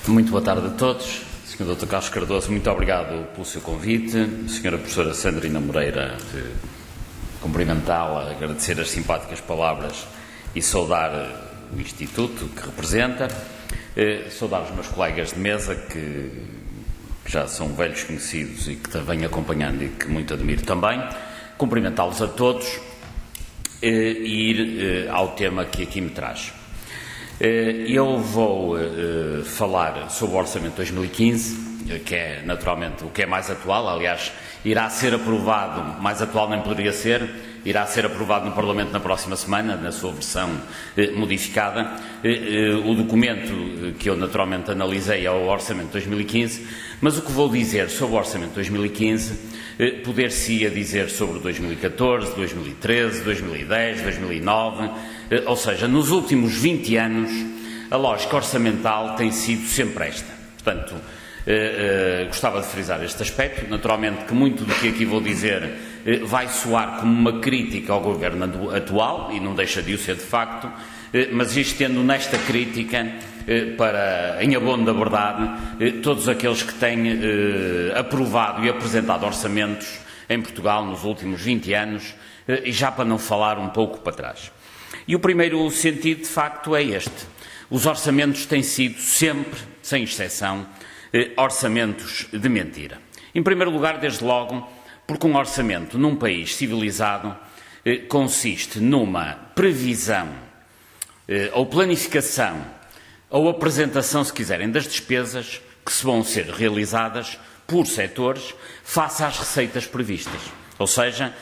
Muito boa tarde a todos. Sr. Dr. Carlos Cardoso, muito obrigado pelo seu convite. Sra. Professora Sandrina Moreira, cumprimentá-la, agradecer as simpáticas palavras e saudar o Instituto que representa. Saudar os meus colegas de mesa que já são velhos conhecidos e que te venho acompanhando e que muito admiro também. Cumprimentá-los a todos e ir ao tema que aqui me traz. Eu vou falar sobre o Orçamento de 2015, que é naturalmente o que é mais atual, aliás, irá ser aprovado, mais atual nem poderia ser, irá ser aprovado no Parlamento na próxima semana, na sua versão modificada. O documento que eu naturalmente analisei é o Orçamento de 2015, mas o que vou dizer sobre o Orçamento de 2015 poder-se-ia dizer sobre 2014, 2013, 2010, 2009, ou seja, nos últimos 20 anos a lógica orçamental tem sido sempre esta. Portanto, gostava de frisar este aspecto. Naturalmente que muito do que aqui vou dizer vai soar como uma crítica ao governo atual, e não deixa de o ser de facto, mas estendo nesta crítica em abono da verdade, todos aqueles que têm aprovado e apresentado orçamentos em Portugal nos últimos 20 anos, e já para não falar um pouco para trás. E o primeiro sentido, de facto, é este. Os orçamentos têm sido sempre, sem exceção, orçamentos de mentira. Em primeiro lugar, desde logo, porque um orçamento num país civilizado consiste numa previsão ou planificação ou apresentação, se quiserem, das despesas que se vão ser realizadas por setores face às receitas previstas. Ou seja,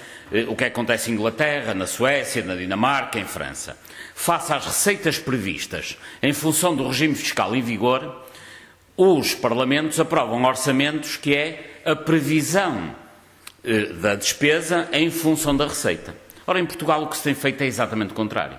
o que acontece em Inglaterra, na Suécia, na Dinamarca, em França. Face às receitas previstas em função do regime fiscal em vigor, os Parlamentos aprovam orçamentos que é a previsão da despesa em função da receita. Ora, em Portugal o que se tem feito é exatamente o contrário.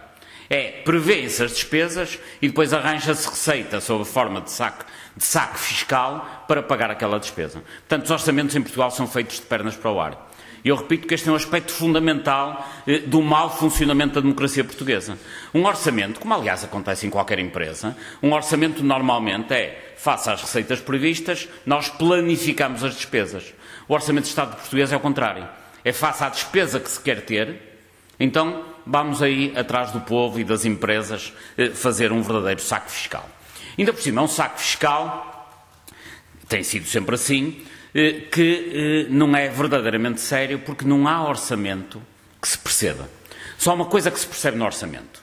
Prevê-se as despesas e depois arranja-se receita sob a forma de saque fiscal para pagar aquela despesa. Portanto, os orçamentos em Portugal são feitos de pernas para o ar. E eu repito que este é um aspecto fundamental do mau funcionamento da democracia portuguesa. Um orçamento, como aliás acontece em qualquer empresa, um orçamento normalmente face às receitas previstas, nós planificamos as despesas. O orçamento de Estado português é o contrário. É face à despesa que se quer ter, então vamos aí atrás do povo e das empresas fazer um verdadeiro saque fiscal. Ainda por cima é um saque fiscal, tem sido sempre assim, que não é verdadeiramente sério, porque não há orçamento que se perceba. Só uma coisa que se percebe no orçamento.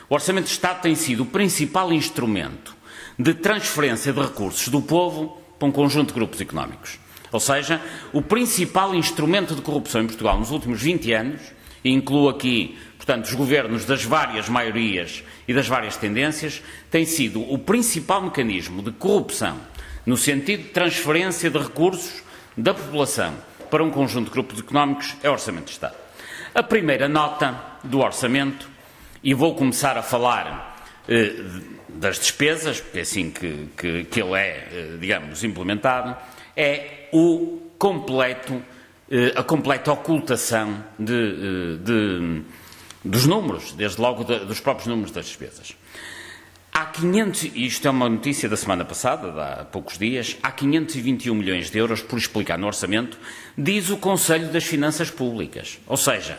O Orçamento de Estado tem sido o principal instrumento de transferência de recursos do povo para um conjunto de grupos económicos. Ou seja, o principal instrumento de corrupção em Portugal nos últimos 20 anos, e incluo aqui, portanto, os governos das várias maiorias e das várias tendências, tem sido o principal mecanismo de corrupção no sentido de transferência de recursos da população para um conjunto de grupos económicos, é o Orçamento de Estado. A primeira nota do orçamento, e vou começar a falar das despesas, porque é assim que ele é, digamos, implementado, é a completa ocultação dos números, desde logo dos próprios números das despesas. Há 500, isto é uma notícia da semana passada, de há poucos dias, há 521 milhões de euros por explicar no orçamento, diz o Conselho das Finanças Públicas. Ou seja,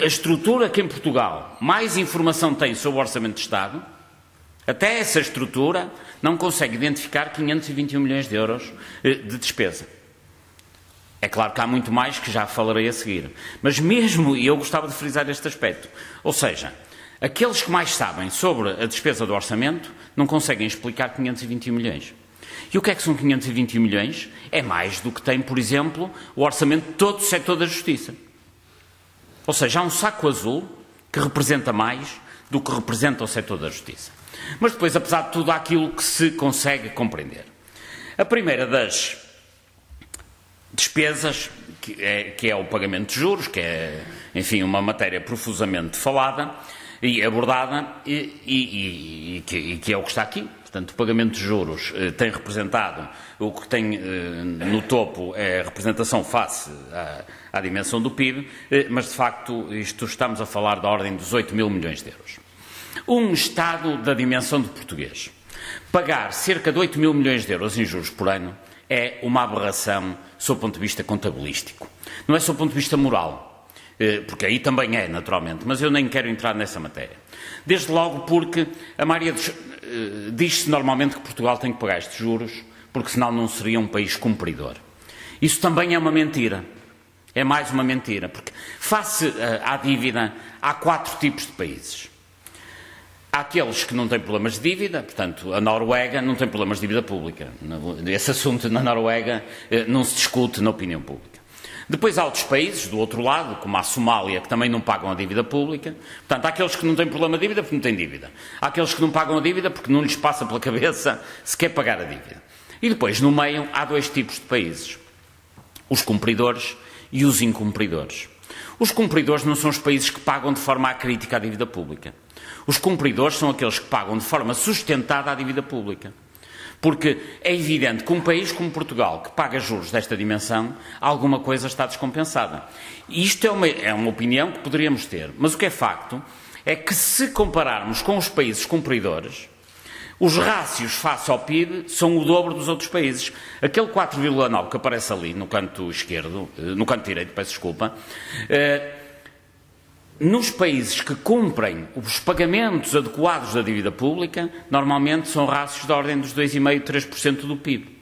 a estrutura que em Portugal mais informação tem sobre o Orçamento de Estado, até essa estrutura não consegue identificar 521 milhões de euros de despesa. É claro que há muito mais que já falarei a seguir. Mas mesmo, e eu gostava de frisar este aspecto, ou seja, aqueles que mais sabem sobre a despesa do orçamento não conseguem explicar 521 milhões. E o que é que são 521 milhões? É mais do que tem, por exemplo, o orçamento de todo o setor da justiça. Ou seja, há um saco azul que representa mais do que representa o setor da justiça. Mas depois, apesar de tudo, há aquilo que se consegue compreender. A primeira das despesas, que é o pagamento de juros, que é, enfim, uma matéria profusamente falada e abordada e que é o que está aqui. Portanto, o pagamento de juros tem representado, o que tem no topo é a representação face à dimensão do PIB, mas de facto estamos a falar da ordem dos 8 mil milhões de euros. Um Estado da dimensão de português, Pagar cerca de 8 mil milhões de euros em juros por ano é uma aberração sob o ponto de vista contabilístico. Não é sob o ponto de vista moral, porque aí também é, naturalmente, mas eu nem quero entrar nessa matéria. Desde logo porque a maioria diz-se normalmente que Portugal tem que pagar estes juros, porque senão não seria um país cumpridor. Isso também é uma mentira. É mais uma mentira, porque face à dívida há 4 tipos de países. Há aqueles que não têm problemas de dívida, portanto, a Noruega não tem problemas de dívida pública. Esse assunto na Noruega não se discute na opinião pública. Depois há outros países, do outro lado, como a Somália, que também não pagam a dívida pública. Portanto, há aqueles que não têm problema de dívida porque não têm dívida. Há aqueles que não pagam a dívida porque não lhes passa pela cabeça se quer pagar a dívida. E depois, no meio, há 2 tipos de países. Os cumpridores e os incumpridores. Os cumpridores não são os países que pagam de forma acrítica a dívida pública. Os cumpridores são aqueles que pagam de forma sustentada a dívida pública. Porque é evidente que um país como Portugal, que paga juros desta dimensão, alguma coisa está descompensada. E isto é uma opinião que poderíamos ter. Mas o que é facto é que, se compararmos com os países cumpridores, os rácios face ao PIB são o dobro dos outros países. Aquele 4,9 que aparece ali no canto esquerdo, no canto direito, peço desculpa, nos países que cumprem os pagamentos adequados da dívida pública, normalmente são rácios da ordem dos 2,5%, 3% do PIB.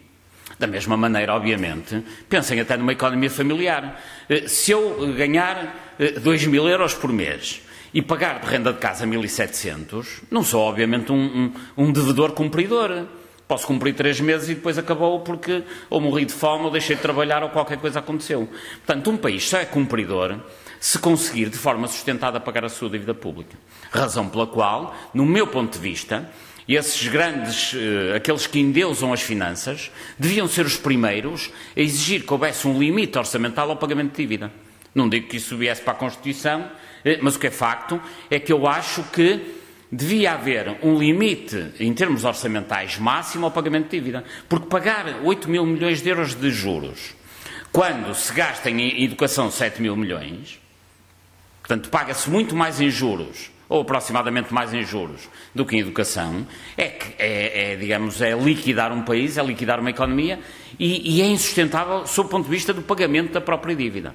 Da mesma maneira, obviamente, pensem até numa economia familiar. Se eu ganhar 2.000 euros por mês e pagar de renda de casa 1.700, não sou, obviamente, um devedor cumpridor. Posso cumprir 3 meses e depois acabou porque ou morri de fome ou deixei de trabalhar ou qualquer coisa aconteceu. Portanto, um país só é cumpridor se conseguir de forma sustentada pagar a sua dívida pública. Razão pela qual, no meu ponto de vista, esses grandes, aqueles que endeusam as finanças, deviam ser os primeiros a exigir que houvesse um limite orçamental ao pagamento de dívida. Não digo que isso viesse para a Constituição, mas o que é facto é que eu acho que devia haver um limite, em termos orçamentais, máximo ao pagamento de dívida. Porque pagar 8 mil milhões de euros de juros, quando se gasta em educação 7 mil milhões, portanto, paga-se muito mais em juros, ou aproximadamente mais em juros, do que em educação, digamos, é liquidar um país, é liquidar uma economia, e é insustentável sob o ponto de vista do pagamento da própria dívida.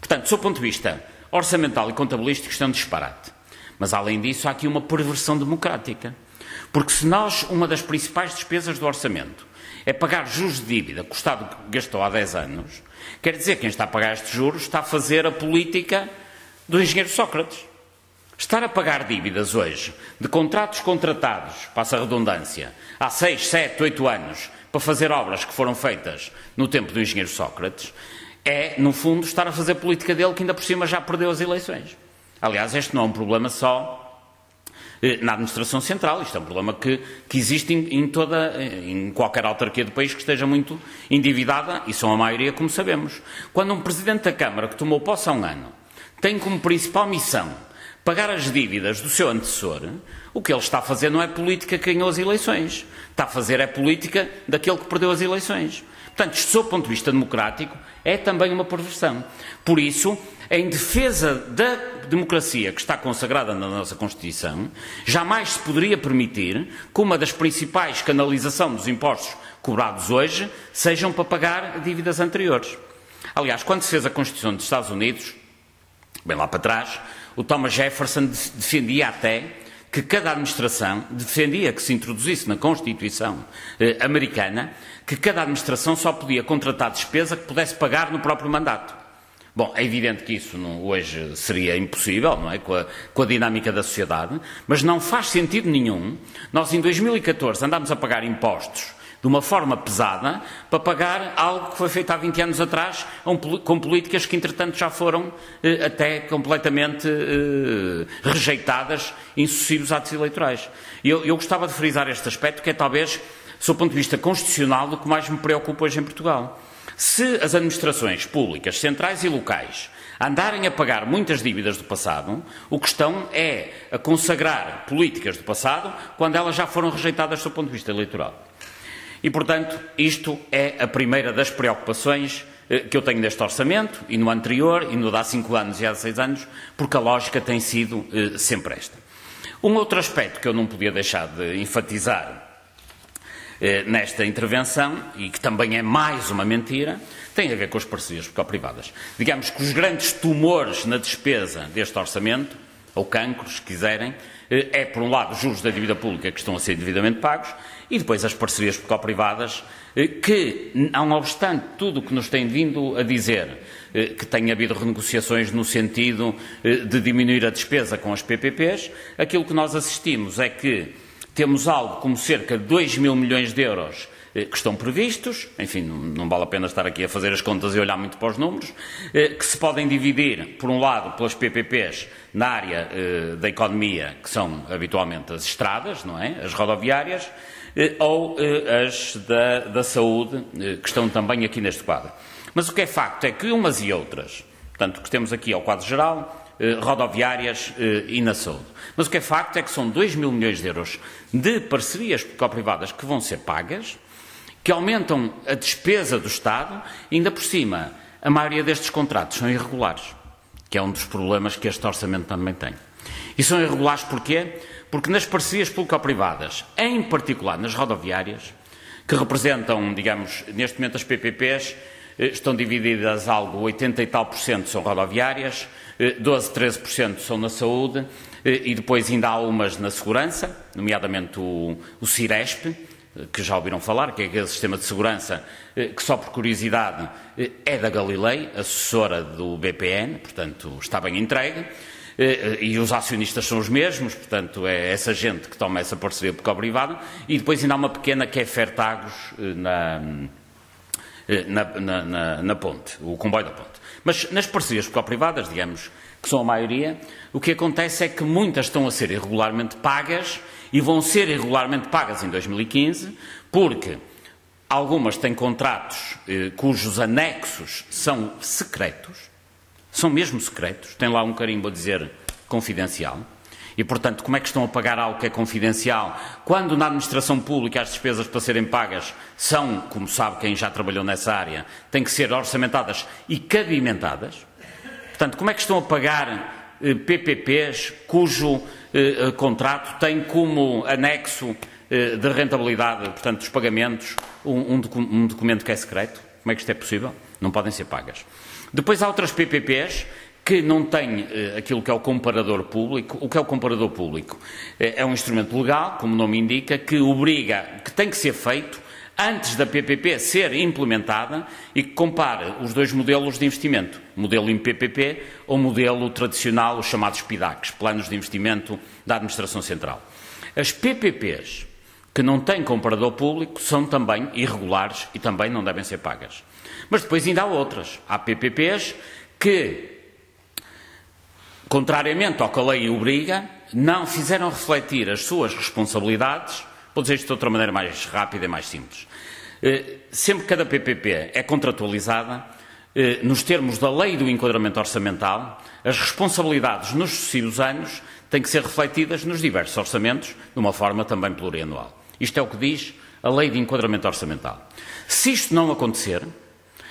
Portanto, sob o ponto de vista orçamental e contabilístico, isto é um disparate. Mas, além disso, há aqui uma perversão democrática. Porque se nós, uma das principais despesas do orçamento é pagar juros de dívida que o Estado gastou há 10 anos, quer dizer que quem está a pagar estes juros está a fazer a política do engenheiro Sócrates. Estar a pagar dívidas hoje de contratos contratados, passa a redundância, há 6, 7, 8 anos, para fazer obras que foram feitas no tempo do engenheiro Sócrates, é, no fundo, estar a fazer a política dele, que ainda por cima já perdeu as eleições. Aliás, este não é um problema só na administração central, isto é um problema que existe em qualquer autarquia do país que esteja muito endividada, e são a maioria, como sabemos. Quando um Presidente da Câmara, que tomou posse há um ano, tem como principal missão pagar as dívidas do seu antecessor, o que ele está a fazer não é política que ganhou as eleições, está a fazer é política daquele que perdeu as eleições. Portanto, isto, sob o ponto de vista democrático, é também uma perversão. Por isso, em defesa da democracia que está consagrada na nossa Constituição, jamais se poderia permitir que uma das principais canalizações dos impostos cobrados hoje sejam para pagar dívidas anteriores. Aliás, quando se fez a Constituição dos Estados Unidos, bem lá para trás, o Thomas Jefferson defendia até que cada administração, defendia que se introduzisse na Constituição americana, que cada administração só podia contratar despesa que pudesse pagar no próprio mandato. Bom, é evidente que isso hoje seria impossível, não é? Com a dinâmica da sociedade, mas não faz sentido nenhum. Nós, em 2014, andámos a pagar impostos de uma forma pesada para pagar algo que foi feito há 20 anos atrás, com políticas que, entretanto, já foram até completamente rejeitadas em sucessivos atos eleitorais. Eu gostava de frisar este aspecto, que é talvez, sob o ponto de vista constitucional, o que mais me preocupa hoje em Portugal. Se as administrações públicas, centrais e locais, andarem a pagar muitas dívidas do passado, o que estão é a consagrar políticas do passado quando elas já foram rejeitadas sob o ponto de vista eleitoral. E, portanto, isto é a primeira das preocupações que eu tenho neste orçamento, e no anterior, e no de há 5 anos e há 6 anos, porque a lógica tem sido sempre esta. Um outro aspecto que eu não podia deixar de enfatizar nesta intervenção, e que também é mais uma mentira, tem a ver com as parcerias público-privadas. Digamos que os grandes tumores na despesa deste orçamento, ou cancros, se quiserem, é, por um lado, os juros da dívida pública que estão a ser devidamente pagos, e depois as parcerias público-privadas, que, não obstante tudo o que nos tem vindo a dizer, que tem havido renegociações no sentido de diminuir a despesa com as PPPs, aquilo que nós assistimos é que temos algo como cerca de 2 mil milhões de euros que estão previstos, enfim, não vale a pena estar aqui a fazer as contas e olhar muito para os números, que se podem dividir, por um lado, pelas PPPs na área da economia, que são habitualmente as estradas, não é? As rodoviárias, ou as da saúde, que estão também aqui neste quadro. Mas o que é facto é que umas e outras, portanto, o que temos aqui é o quadro geral, rodoviárias e na saúde. Mas o que é facto é que são 2 mil milhões de euros de parcerias público-privadas que vão ser pagas, que aumentam a despesa do Estado, e ainda por cima, a maioria destes contratos são irregulares, que é um dos problemas que este orçamento também tem. E são irregulares porquê? Porque nas parcerias público-privadas, em particular nas rodoviárias, que representam, digamos, neste momento as PPPs, estão divididas algo, 80 e tal % são rodoviárias, 12, 13% são na saúde, e depois ainda há umas na segurança, nomeadamente o Ciresp, que já ouviram falar, que é aquele sistema de segurança que, só por curiosidade, é da Galilei, assessora do BPN, portanto está bem entregue, e os acionistas são os mesmos, portanto é essa gente que toma essa parceria público-privada, e depois ainda há uma pequena que é Fertagos na ponte, o comboio da ponte. Mas nas parcerias público-privadas, digamos, que são a maioria, o que acontece é que muitas estão a ser irregularmente pagas e vão ser irregularmente pagas em 2015, porque algumas têm contratos cujos anexos são secretos, são mesmo secretos, tem lá um carimbo a dizer confidencial, e, portanto, como é que estão a pagar algo que é confidencial, quando na administração pública as despesas para serem pagas são, como sabe quem já trabalhou nessa área, têm que ser orçamentadas e cabimentadas? Portanto, como é que estão a pagar PPPs cujo contrato tem como anexo de rentabilidade, portanto, dos pagamentos, um documento que é secreto? Como é que isto é possível? Não podem ser pagas. Depois há outras PPPs que não têm aquilo que é o comparador público. O que é o comparador público? É um instrumento legal, como o nome indica, que obriga, que tem que ser feito antes da PPP ser implementada e que compare os dois modelos de investimento, modelo em PPP ou modelo tradicional, os chamados PIDACs, Planos de Investimento da Administração Central. As PPPs que não têm comparador público são também irregulares e também não devem ser pagas. Mas depois ainda há outras. Há PPPs que, contrariamente ao que a lei obriga, não fizeram refletir as suas responsabilidades. Vou dizer isto de outra maneira mais rápida e mais simples. Sempre que cada PPP é contratualizada, nos termos da lei do enquadramento orçamental, as responsabilidades nos sucessivos anos têm que ser refletidas nos diversos orçamentos, de uma forma também plurianual. Isto é o que diz a lei de enquadramento orçamental. Se isto não acontecer,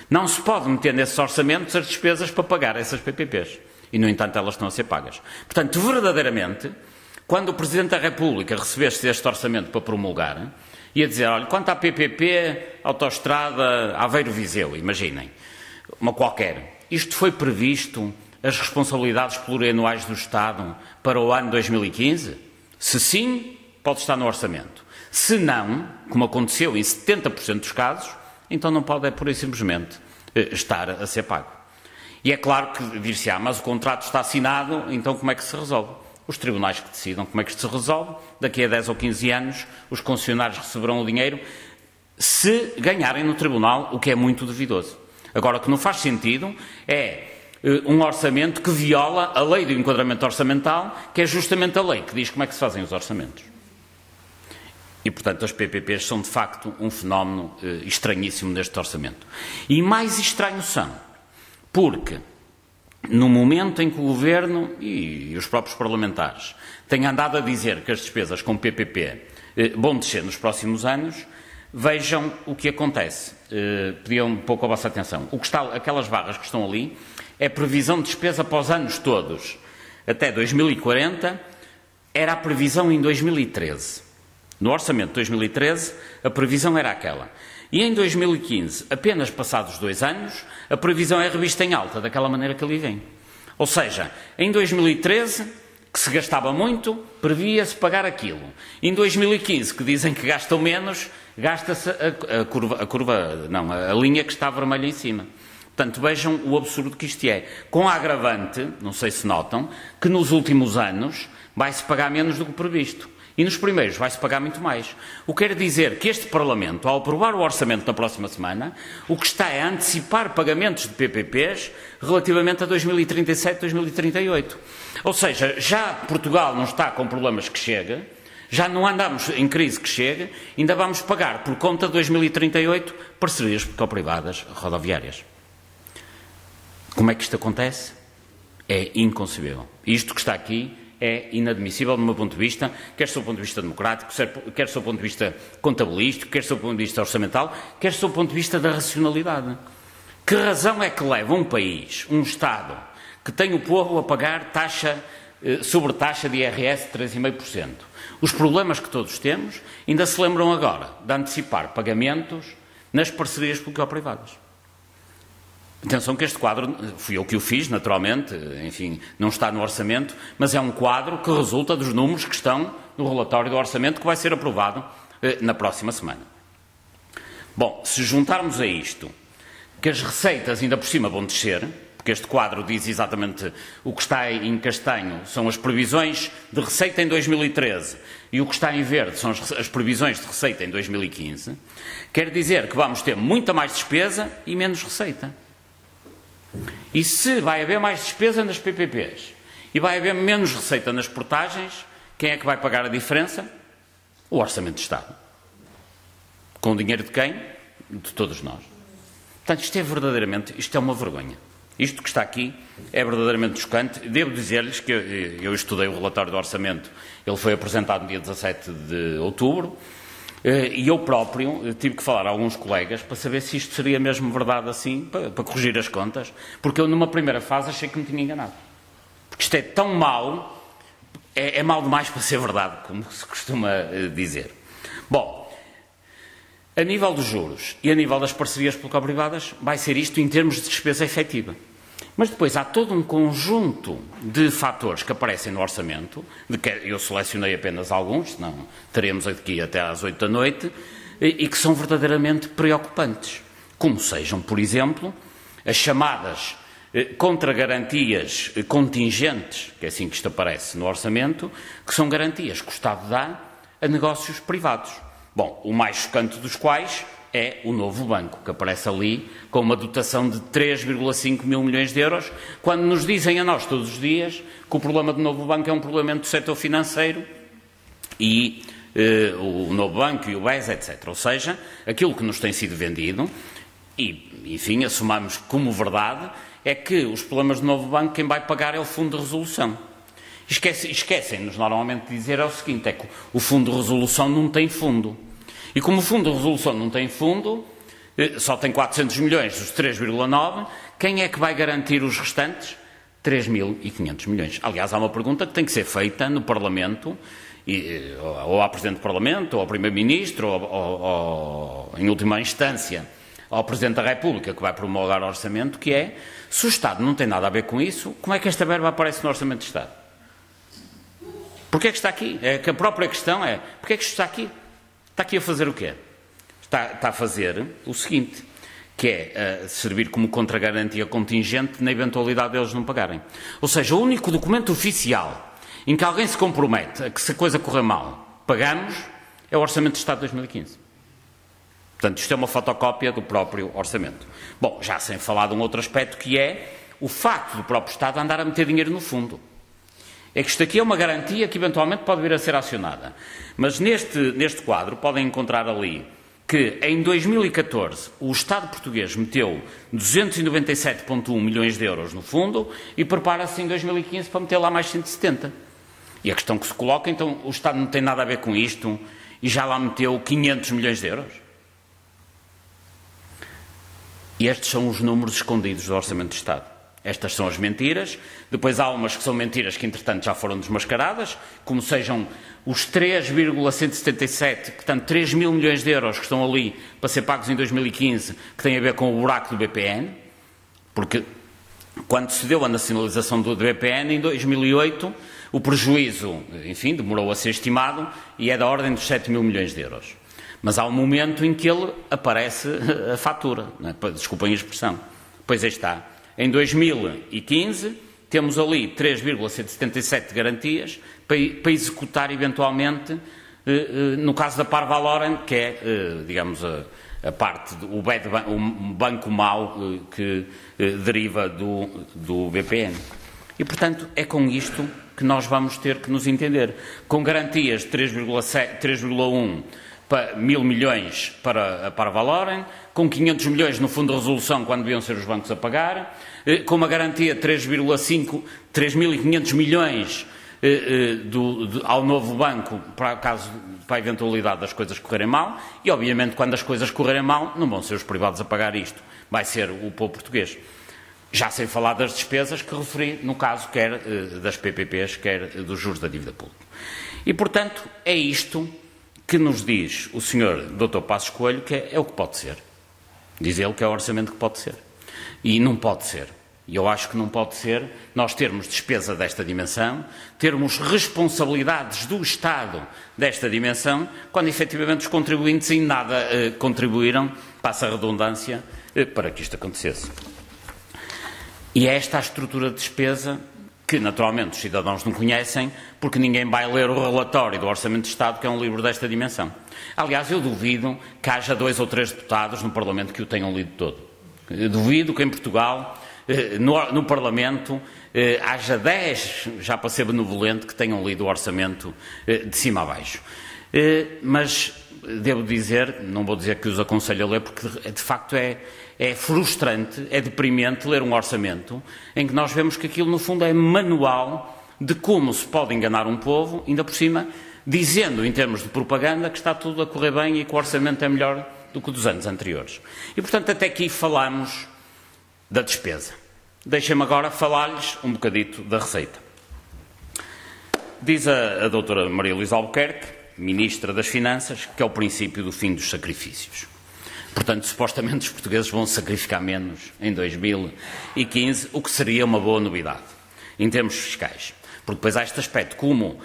não se pode meter nesses orçamentos as despesas para pagar essas PPPs. E, no entanto, elas estão a ser pagas. Portanto, verdadeiramente, quando o Presidente da República recebesse este orçamento para promulgar, ia dizer, olha, quanto à PPP, autoestrada Aveiro-Viseu, imaginem, uma qualquer, isto foi previsto, as responsabilidades plurianuais do Estado para o ano 2015? Se sim, pode estar no orçamento. Se não, como aconteceu em 70% dos casos, então não pode, pura e simplesmente, estar a ser pago. E é claro que dir-se-á, mas o contrato está assinado, então como é que se resolve? Os tribunais que decidam como é que isto se resolve. Daqui a 10 ou 15 anos, os concessionários receberão o dinheiro se ganharem no tribunal, o que é muito duvidoso. Agora, o que não faz sentido é um orçamento que viola a lei do enquadramento orçamental, que é justamente a lei que diz como é que se fazem os orçamentos. E, portanto, as PPPs são, de facto, um fenómeno estranhíssimo neste orçamento. E mais estranhos são, porque no momento em que o Governo e os próprios parlamentares têm andado a dizer que as despesas com PPP vão descer nos próximos anos, vejam o que acontece. Pediam um pouco a vossa atenção. O que está, aquelas barras que estão ali é previsão de despesa para os anos todos. Até 2040 era a previsão em 2013. No Orçamento de 2013, a previsão era aquela. E em 2015, apenas passados 2 anos, a previsão é revista em alta, daquela maneira que ali vem. Ou seja, em 2013, que se gastava muito, previa-se pagar aquilo. Em 2015, que dizem que gastam menos, gasta-se a linha que está vermelha em cima. Portanto, vejam o absurdo que isto é. Com a agravante, não sei se notam, que nos últimos anos vai-se pagar menos do que previsto. E nos primeiros vai-se pagar muito mais. O que quer dizer que este Parlamento, ao aprovar o orçamento na próxima semana, o que está é a antecipar pagamentos de PPPs relativamente a 2037, 2038. Ou seja, já Portugal não está com problemas que chega, já não andamos em crise que chega, ainda vamos pagar por conta de 2038 parcerias público-privadas rodoviárias. Como é que isto acontece? É inconcebível. Isto que está aqui é inadmissível do meu ponto de vista, quer do ponto de vista democrático, quer do ponto de vista contabilístico, quer do ponto de vista orçamental, quer do ponto de vista da racionalidade. Que razão é que leva um país, um Estado, que tem o povo a pagar sobretaxa de IRS de 3,5%? Os problemas que todos temos ainda se lembram agora de antecipar pagamentos nas parcerias público-privadas. Atenção que este quadro, fui eu que o fiz, naturalmente, enfim, não está no orçamento, mas é um quadro que resulta dos números que estão no relatório do orçamento que vai ser aprovado na próxima semana. Bom, se juntarmos a isto que as receitas ainda por cima vão descer, porque este quadro diz exatamente o que está em castanho, são as previsões de receita em 2013 e o que está em verde são as previsões de receita em 2015, quer dizer que vamos ter muita mais despesa e menos receita. E se vai haver mais despesa nas PPPs e vai haver menos receita nas portagens, quem é que vai pagar a diferença? O Orçamento de Estado. Com o dinheiro de quem? De todos nós. Portanto, isto é uma vergonha. Isto que está aqui é verdadeiramente chocante. Devo dizer-lhes que eu estudei o relatório do Orçamento, ele foi apresentado no dia 17 de outubro, e eu próprio tive que falar a alguns colegas para saber se isto seria mesmo verdade assim, para corrigir as contas, porque eu numa primeira fase achei que me tinha enganado. Porque isto é tão mau, é mau demais para ser verdade, como se costuma dizer. Bom, a nível dos juros e a nível das parcerias público-privadas, vai ser isto em termos de despesa efetiva. Mas depois há todo um conjunto de fatores que aparecem no orçamento, de que eu selecionei apenas alguns, senão teremos aqui até às 8 da noite, e que são verdadeiramente preocupantes. Como sejam, por exemplo, as chamadas contra-garantias contingentes, que é assim que isto aparece no orçamento, que são garantias que o Estado dá a negócios privados. Bom, o mais chocante dos quais é o novo banco, que aparece ali com uma dotação de 3,5 mil milhões de euros, quando nos dizem a nós todos os dias que o problema do novo banco é um problema do setor financeiro e o novo banco e o BES, etc. Ou seja, aquilo que nos tem sido vendido, e enfim, assumamos como verdade, é que os problemas do novo banco, quem vai pagar é o Fundo de Resolução. Esquecem-nos normalmente de dizer é o seguinte, é que o Fundo de Resolução não tem fundo. E como o Fundo de Resolução não tem fundo, só tem 400 milhões dos 3,9, quem é que vai garantir os restantes? 3.500 milhões. Aliás, há uma pergunta que tem que ser feita no Parlamento, ou ao Presidente do Parlamento, ou ao Primeiro-Ministro, ou, em última instância, ao Presidente da República, que vai promulgar o orçamento, que é, se o Estado não tem nada a ver com isso, como é que esta verba aparece no Orçamento de Estado? Porquê é que está aqui? É que a própria questão é, porquê é que isto está aqui? Está aqui a fazer o quê? Está a fazer o seguinte, que é servir como contra-garantia contingente na eventualidade deles não pagarem. Ou seja, o único documento oficial em que alguém se compromete a que, se a coisa correr mal, pagamos, é o Orçamento de Estado de 2015. Portanto, isto é uma fotocópia do próprio orçamento. Bom, já sem falar de um outro aspecto, que é o facto do próprio Estado andar a meter dinheiro no fundo. É que isto aqui é uma garantia que eventualmente pode vir a ser acionada. Mas neste quadro podem encontrar ali que em 2014 o Estado português meteu 297,1 milhões de euros no fundo e prepara-se em 2015 para meter lá mais 170. E a questão que se coloca, então, o Estado não tem nada a ver com isto e já lá meteu 500 milhões de euros. E estes são os números escondidos do Orçamento de Estado. Estas são as mentiras. Depois há umas que são mentiras que, entretanto, já foram desmascaradas, como sejam os 3,177, portanto, 3 mil milhões de euros que estão ali para ser pagos em 2015, que têm a ver com o buraco do BPN, porque quando se deu a nacionalização do BPN, em 2008, o prejuízo, enfim, demorou a ser estimado e é da ordem dos 7 mil milhões de euros. Mas há um momento em que ele aparece a fatura, não é? Desculpem a expressão. Pois aí está. Em 2015, temos ali 3,177 garantias para executar eventualmente, no caso da Parvaloren, que é, digamos, a parte, o banco mau que deriva do BPN. E, portanto, é com isto que nós vamos ter que nos entender. Com garantias de 3,1 para 1.000 milhões para a Parvaloren, com 500 milhões no Fundo de Resolução, quando deviam ser os bancos a pagar, com uma garantia de 3.500 milhões ao novo banco, para a eventualidade das coisas correrem mal, e obviamente quando as coisas correrem mal, não vão ser os privados a pagar isto, vai ser o povo português. Já sem falar das despesas que referi, no caso, quer das PPPs, quer dos juros da dívida pública. E, portanto, é isto que nos diz o Sr. Dr. Passos Coelho que é o que pode ser. Diz ele que é o orçamento que pode ser. E não pode ser. E eu acho que não pode ser nós termos despesa desta dimensão, termos responsabilidades do Estado desta dimensão, quando efetivamente os contribuintes em nada contribuíram, passa a redundância, para que isto acontecesse. E é esta a estrutura de despesa que, naturalmente, os cidadãos não conhecem, porque ninguém vai ler o relatório do Orçamento de Estado, que é um livro desta dimensão. Aliás, eu duvido que haja 2 ou 3 deputados no Parlamento que o tenham lido todo. Eu duvido que em Portugal, no Parlamento, haja 10, já para ser benevolente, que tenham lido o Orçamento de cima a baixo. Mas devo dizer, não vou dizer que os aconselho a ler, porque de facto é frustrante, é deprimente ler um orçamento em que nós vemos que aquilo no fundo é manual de como se pode enganar um povo, ainda por cima, dizendo em termos de propaganda que está tudo a correr bem e que o orçamento é melhor do que o dos anos anteriores. E portanto até aqui falamos da despesa. Deixem-me agora falar-lhes um bocadito da receita. Diz a doutora Maria Luísa Albuquerque, Ministra das Finanças, que é o princípio do fim dos sacrifícios. Portanto, supostamente os portugueses vão sacrificar menos em 2015, o que seria uma boa novidade, em termos fiscais. Porque depois há este aspecto, como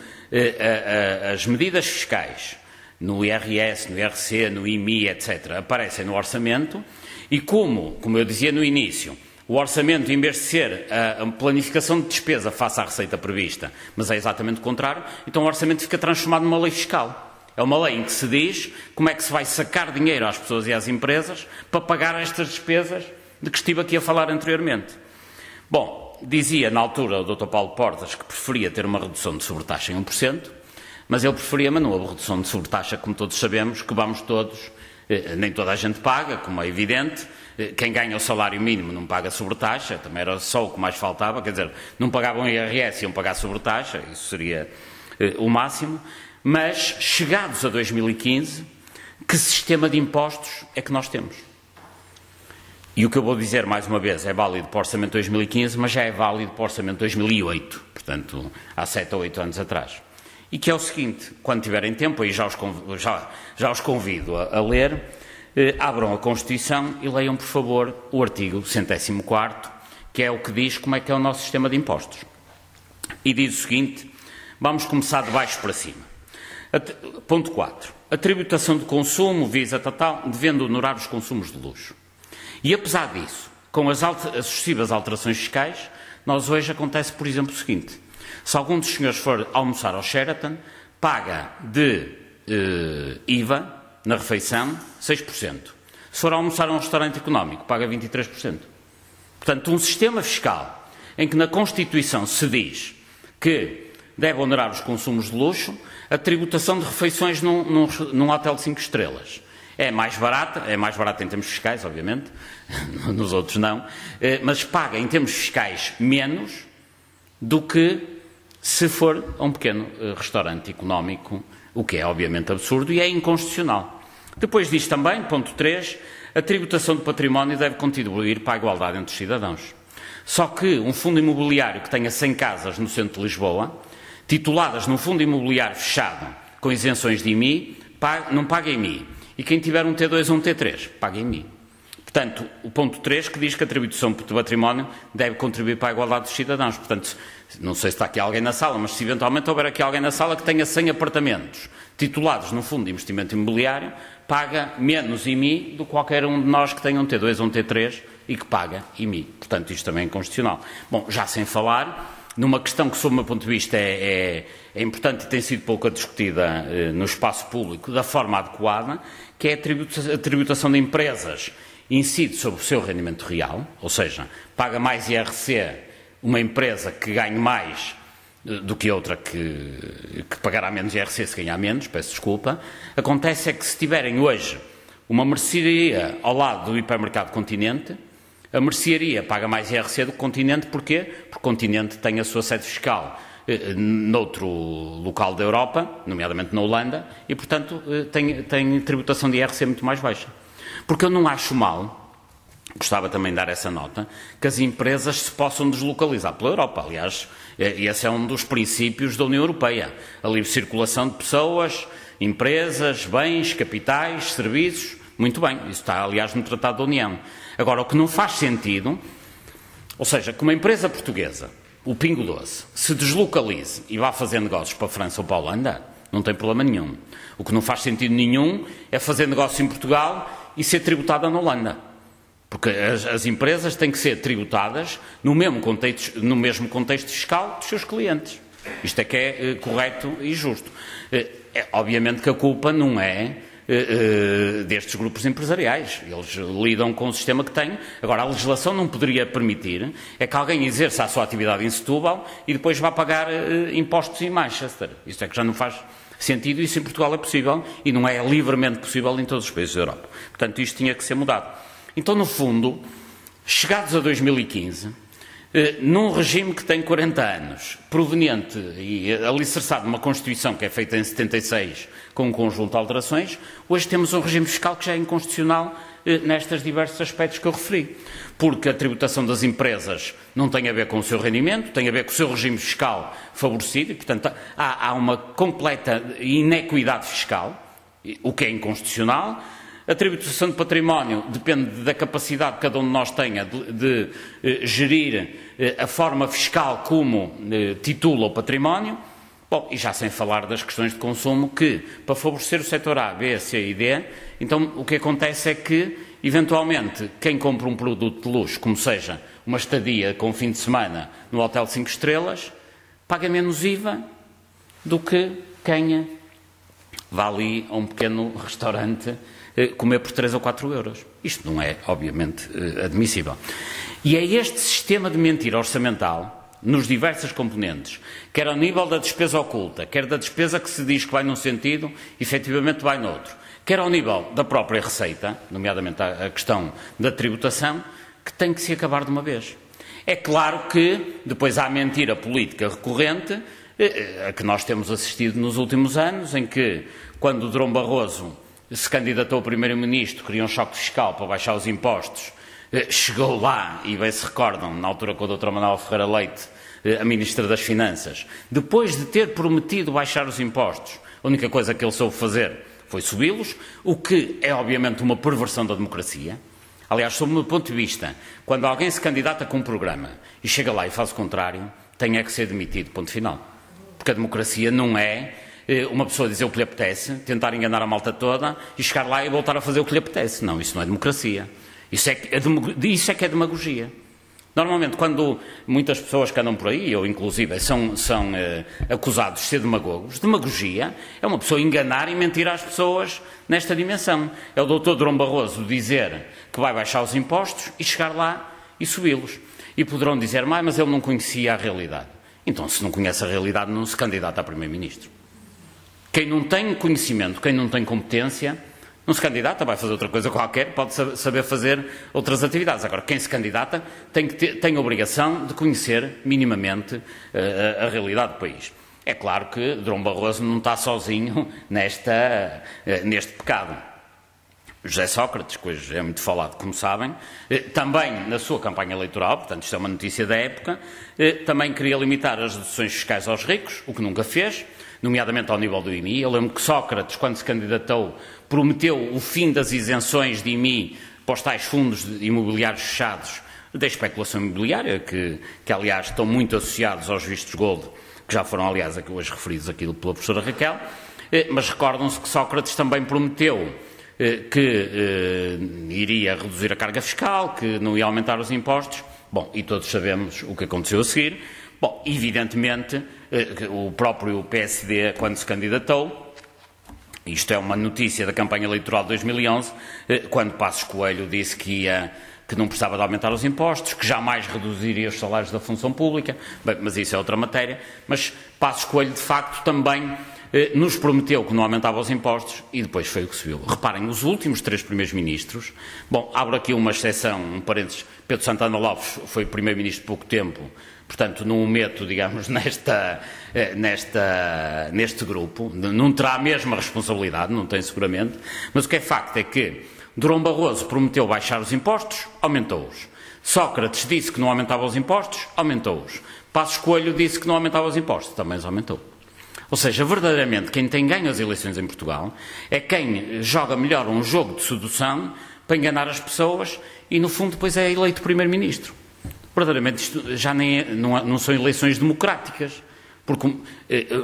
as medidas fiscais no IRS, no IRC, no IMI, etc., aparecem no orçamento, e como eu dizia no início, o orçamento, em vez de ser a planificação de despesa face à receita prevista, mas é exatamente o contrário, então o orçamento fica transformado numa lei fiscal. É uma lei em que se diz como é que se vai sacar dinheiro às pessoas e às empresas para pagar estas despesas de que estive aqui a falar anteriormente. Bom, dizia na altura o Dr. Paulo Portas que preferia ter uma redução de sobretaxa em 1%, mas ele preferia, mas não houve redução de sobretaxa, como todos sabemos, que vamos todos, nem toda a gente paga, como é evidente. Quem ganha o salário mínimo não paga sobretaxa, também era só o que mais faltava, quer dizer, não pagavam IRS, iam pagar sobretaxa, isso seria o máximo. Mas, chegados a 2015, que sistema de impostos é que nós temos? E o que eu vou dizer, mais uma vez, é válido para o Orçamento de 2015, mas já é válido para o Orçamento de 2008, portanto, há 7 ou 8 anos atrás. E que é o seguinte, quando tiverem tempo, aí já os convido a ler, abram a Constituição e leiam, por favor, o artigo 114º, que é o que diz como é que é o nosso sistema de impostos. E diz o seguinte, vamos começar de baixo para cima. Ponto 4. A tributação de consumo visa devendo honorar os consumos de luxo. E apesar disso, com as sucessivas alterações fiscais, nós hoje acontece, por exemplo, o seguinte. Se algum dos senhores for almoçar ao Sheraton, paga de IVA na refeição 6%. Se for almoçar a um restaurante económico, paga 23%. Portanto, um sistema fiscal em que na Constituição se diz que deve honorar os consumos de luxo, a tributação de refeições num hotel de 5 estrelas é mais barata em termos fiscais, obviamente, nos outros não, mas paga em termos fiscais menos do que se for a um pequeno restaurante económico, o que é obviamente absurdo e é inconstitucional. Depois diz também, ponto 3, a tributação do património deve contribuir para a igualdade entre os cidadãos. Só que um fundo imobiliário que tenha 100 casas no centro de Lisboa, tituladas num fundo imobiliário fechado com isenções de IMI, não paga IMI. E quem tiver um T2 ou um T3, paga IMI. Portanto, o ponto 3 que diz que a atribuição de património deve contribuir para a igualdade dos cidadãos. Portanto, não sei se está aqui alguém na sala, mas se eventualmente houver aqui alguém na sala que tenha 100 apartamentos titulados num fundo de investimento imobiliário, paga menos IMI do que qualquer um de nós que tenha um T2 ou um T3 e que paga IMI. Portanto, isto também é inconstitucional. Bom, já sem falar numa questão que, sob o meu ponto de vista, é importante e tem sido pouco discutida no espaço público da forma adequada, que é a tributação de empresas incide sobre o seu rendimento real, ou seja, paga mais IRC uma empresa que ganhe mais do que outra que pagará menos IRC se ganhar menos, peço desculpa. Acontece é que se tiverem hoje uma mercearia ao lado do hipermercado Continente, a mercearia paga mais IRC do que o Continente. Porquê? Porque o Continente tem a sua sede fiscal noutro local da Europa, nomeadamente na Holanda, e, portanto, tem tributação de IRC muito mais baixa. Porque eu não acho mal, gostava também de dar essa nota, que as empresas se possam deslocalizar pela Europa. Aliás, esse é um dos princípios da União Europeia. A livre circulação de pessoas, empresas, bens, capitais, serviços. Muito bem, isso está, aliás, no Tratado da União. Agora, o que não faz sentido, ou seja, que uma empresa portuguesa, o Pingo Doce, se deslocalize e vá fazer negócios para a França ou para a Holanda, não tem problema nenhum. O que não faz sentido nenhum é fazer negócio em Portugal e ser tributada na Holanda. Porque as empresas têm que ser tributadas no mesmo contexto fiscal dos seus clientes. Isto é que é correto e justo. Obviamente que a culpa não é destes grupos empresariais. Eles lidam com o sistema que têm. Agora, a legislação não poderia permitir é que alguém exerça a sua atividade em Setúbal e depois vá pagar impostos em Manchester. Isto é que já não faz sentido. Isso em Portugal é possível e não é livremente possível em todos os países da Europa. Portanto, isto tinha que ser mudado. Então, no fundo, chegados a 2015, num regime que tem 40 anos, proveniente e alicerçado numa Constituição que é feita em 76 com um conjunto de alterações, hoje temos um regime fiscal que já é inconstitucional nestes diversos aspectos que eu referi. Porque a tributação das empresas não tem a ver com o seu rendimento, tem a ver com o seu regime fiscal favorecido e, portanto, há uma completa inequidade fiscal, o que é inconstitucional. A tributação de património depende da capacidade que cada um de nós tenha de gerir a forma fiscal como titula o património. Bom, e já sem falar das questões de consumo que, para favorecer o setor A, B, C e D, então o que acontece é que, eventualmente, quem compra um produto de luxo, como seja uma estadia com um fim de semana no Hotel 5 Estrelas, paga menos IVA do que quem vá ali a um pequeno restaurante comer por 3 ou 4 euros. Isto não é, obviamente, admissível. E é este sistema de mentira orçamental, nos diversos componentes, quer ao nível da despesa oculta, quer da despesa que se diz que vai num sentido, efetivamente vai noutro, quer ao nível da própria receita, nomeadamente a questão da tributação, que tem que se acabar de uma vez. É claro que depois há a mentira política recorrente, a que nós temos assistido nos últimos anos, em que, quando o Durão Barroso se candidatou a primeiro-ministro, queria um choque fiscal para baixar os impostos, chegou lá, e bem se recordam, na altura com a doutora Manuela Ferreira Leite, a Ministra das Finanças, depois de ter prometido baixar os impostos, a única coisa que ele soube fazer foi subi-los, o que é obviamente uma perversão da democracia. Aliás, sob o meu ponto de vista, quando alguém se candidata com um programa e chega lá e faz o contrário, tem é que ser demitido, ponto final. Porque a democracia não é uma pessoa dizer o que lhe apetece, tentar enganar a malta toda e chegar lá e voltar a fazer o que lhe apetece. Não, isso não é democracia. Isso é que é demagogia. Normalmente, quando muitas pessoas que andam por aí, eu inclusive, são acusados de ser demagogos, demagogia é uma pessoa enganar e mentir às pessoas nesta dimensão. É o doutor Durão Barroso dizer que vai baixar os impostos e chegar lá e subi-los. E poderão dizer, mas ele não conhecia a realidade. Então, se não conhece a realidade, não se candidata a primeiro-ministro. Quem não tem conhecimento, quem não tem competência, não se candidata, vai fazer outra coisa qualquer, pode saber fazer outras atividades. Agora, quem se candidata tem a obrigação de conhecer minimamente a realidade do país. É claro que Durão Barroso não está sozinho neste pecado. José Sócrates, que hoje é muito falado, como sabem, também na sua campanha eleitoral, portanto isto é uma notícia da época, também queria limitar as deduções fiscais aos ricos, o que nunca fez, nomeadamente ao nível do IMI. Eu lembro que Sócrates, quando se candidatou, prometeu o fim das isenções de IMI para os tais fundos imobiliários fechados da especulação imobiliária, que aliás estão muito associados aos vistos gold, que já foram aliás aqui hoje referidos aqui pela professora Raquel, mas recordam-se que Sócrates também prometeu que iria reduzir a carga fiscal, que não ia aumentar os impostos. Bom, e todos sabemos o que aconteceu a seguir. Bom, evidentemente, o próprio PSD, quando se candidatou, isto é uma notícia da campanha eleitoral de 2011, quando Passos Coelho disse que não precisava de aumentar os impostos, que jamais reduziria os salários da função pública. Bem, mas isso é outra matéria. Mas Passos Coelho, de facto, também nos prometeu que não aumentava os impostos e depois foi o que se viu. Reparem, os últimos 3 primeiros-ministros, bom, abro aqui uma exceção, um parênteses, Pedro Santana Lopes foi primeiro-ministro por pouco tempo, portanto não o meto, digamos, neste grupo, não terá a mesma responsabilidade, não tem seguramente, mas o que é facto é que Durão Barroso prometeu baixar os impostos, aumentou-os. Sócrates disse que não aumentava os impostos, aumentou-os. Passos Coelho disse que não aumentava os impostos, também os aumentou. Ou seja, verdadeiramente, quem tem ganho as eleições em Portugal é quem joga melhor um jogo de sedução para enganar as pessoas e, no fundo, depois é eleito primeiro-ministro. Verdadeiramente, isto já não são eleições democráticas, porque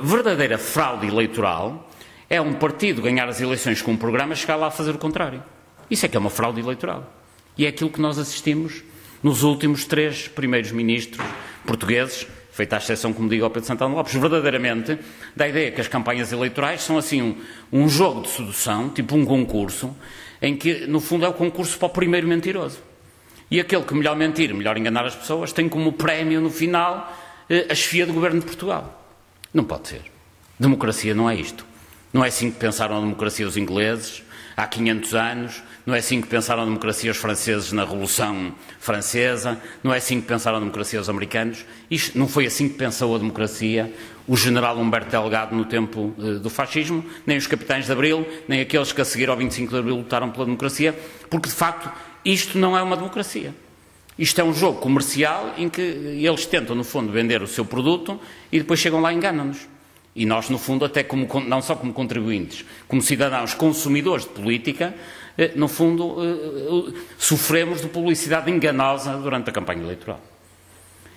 verdadeira fraude eleitoral é um partido ganhar as eleições com um programa e chegar lá a fazer o contrário. Isso é que é uma fraude eleitoral. E é aquilo que nós assistimos nos últimos 3 primeiros-ministros portugueses, feita a exceção, como digo, ao Pedro Santana Lopes, verdadeiramente, da ideia que as campanhas eleitorais são assim um jogo de sedução, tipo um concurso, em que, no fundo, é o concurso para o primeiro mentiroso. E aquele que melhor mentir, melhor enganar as pessoas, tem como prémio, no final, a chefia do governo de Portugal. Não pode ser. Democracia não é isto. Não é assim que pensaram a democracia os ingleses há 500 anos, não é assim que pensaram a democracia os franceses na Revolução Francesa, não é assim que pensaram a democracia os americanos. Isto não foi assim que pensou a democracia o general Humberto Delgado no tempo do fascismo, nem os capitães de Abril, nem aqueles que a seguir ao 25 de Abril lutaram pela democracia, porque de facto isto não é uma democracia. Isto é um jogo comercial em que eles tentam, no fundo, vender o seu produto e depois chegam lá e enganam-nos. E nós, no fundo, até como, não só como contribuintes, como cidadãos consumidores de política, no fundo, sofremos de publicidade enganosa durante a campanha eleitoral.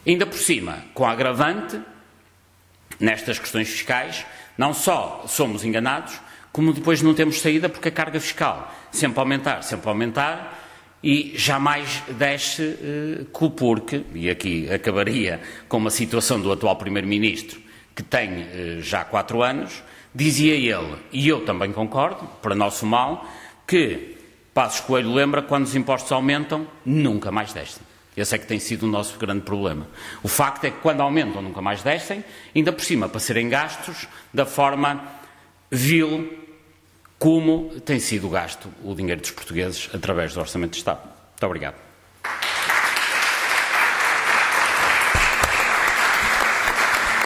Ainda por cima, com a agravante, nestas questões fiscais, não só somos enganados, como depois não temos saída porque a carga fiscal sempre a aumentar, e jamais desce porque, e aqui acabaria com uma situação do atual Primeiro-Ministro, que tem já 4 anos, dizia ele, e eu também concordo, para nosso mal, que Passos Coelho lembra que quando os impostos aumentam, nunca mais descem. Esse é que tem sido o nosso grande problema. O facto é que quando aumentam, nunca mais descem, ainda por cima, para serem gastos da forma vil como tem sido gasto o dinheiro dos portugueses através do Orçamento de Estado. Muito obrigado.